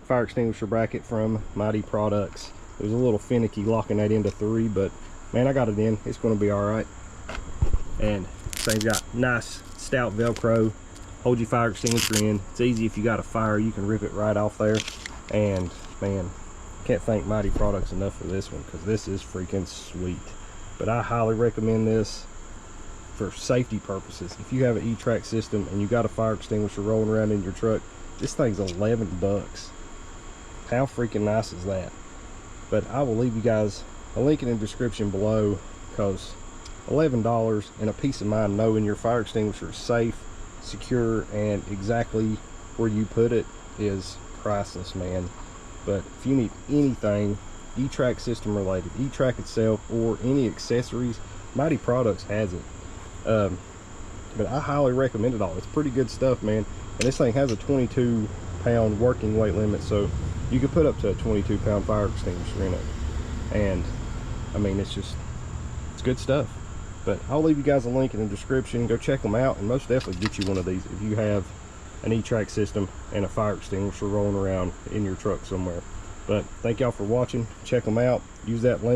fire extinguisher bracket from Mytee products. It was a little finicky locking that into 3, but man, I got it in. It's going to be all right. And this thing's got nice stout Velcro, hold your fire extinguisher in. It's easy if you got a fire, you can rip it right off there. And man, can't thank Mytee products enough for this one, because this is freaking sweet. But I highly recommend this for safety purposes. If you have an E-track system and you got a fire extinguisher rolling around in your truck, this thing's 11 bucks. How freaking nice is that? But I will leave you guys a link in the description below, because $11 and a peace of mind knowing your fire extinguisher is safe, secure, and exactly where you put it is priceless, man. But if you need anything E-track system related, E-track itself, or any accessories, Mytee products has it. But I highly recommend it all. It's pretty good stuff, man. And this thing has a 22-pound working weight limit, so you can put up to a 22-pound fire extinguisher in it. And I mean, it's good stuff. But I'll leave you guys a link in the description. Go check them out, and most definitely get you one of these if you have an E-track system and a fire extinguisher rolling around in your truck somewhere. But thank y'all for watching. Check them out. Use that link.